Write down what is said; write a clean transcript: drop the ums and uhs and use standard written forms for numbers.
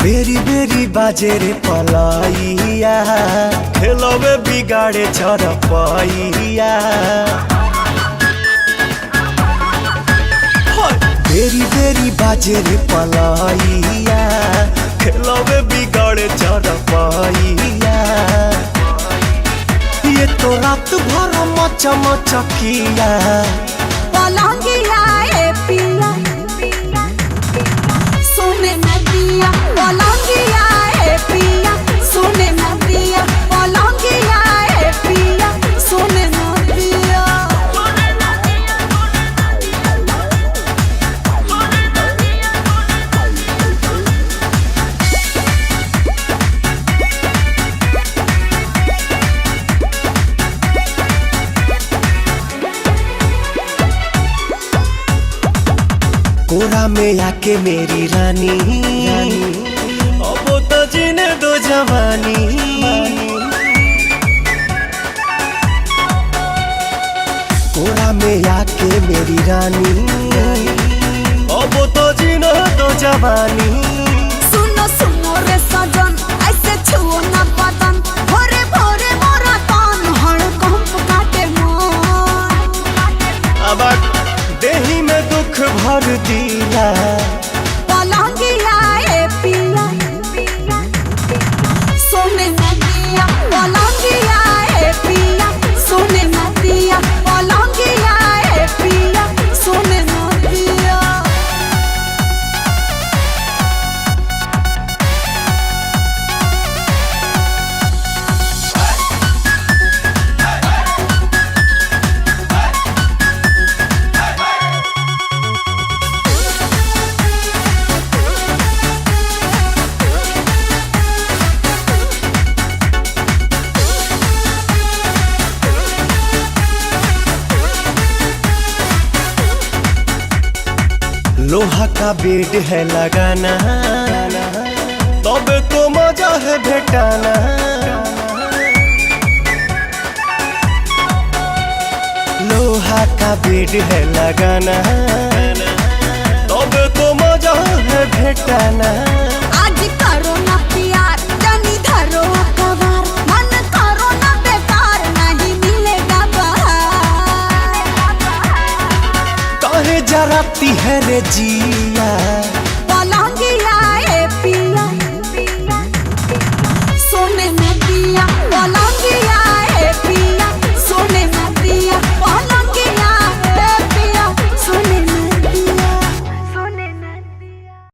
बेरी बेरी बाजे रे पलाइया, खेलवे बिगाड़े चरपैया। बेरी बेरी बाजे रे पलाइया, खेलवे बिगाड़े चरपैया। ये तो रात भर मचा मचकिया पलंगिया ए पिया सोने नदिया, पलंगिया ए पिया सोने नदिया, पलंगिया ए पिया सोने नदिया। कोरा में आके मेरी रानी, अब तो जीने दो जवानी। कोरा में आके मेरी रानी, अब तो जीने दो जवानी। सुनो सुनो रे सजन, ऐसे छुओ ना बदन, भोरे भोरे मोरा तन हड़कंप काटे मन। अब देही में दुख भर दिया पलंगिया ए पिया सोने नदिया, पलंगिया ए पिया सोने नदिया, पलंगिया ए पिया सोने नदिया। लोहा का बेड है लगाना, तब तो मजा है भेटाना। लोहा का बेड है लगाना, तब तो मजा है भेटाना। आज करो ना प्यार, जानी धरो अखबार, मन करो ना बेकार, नहीं मिलेगा बाहर। काहे जराती है रे जी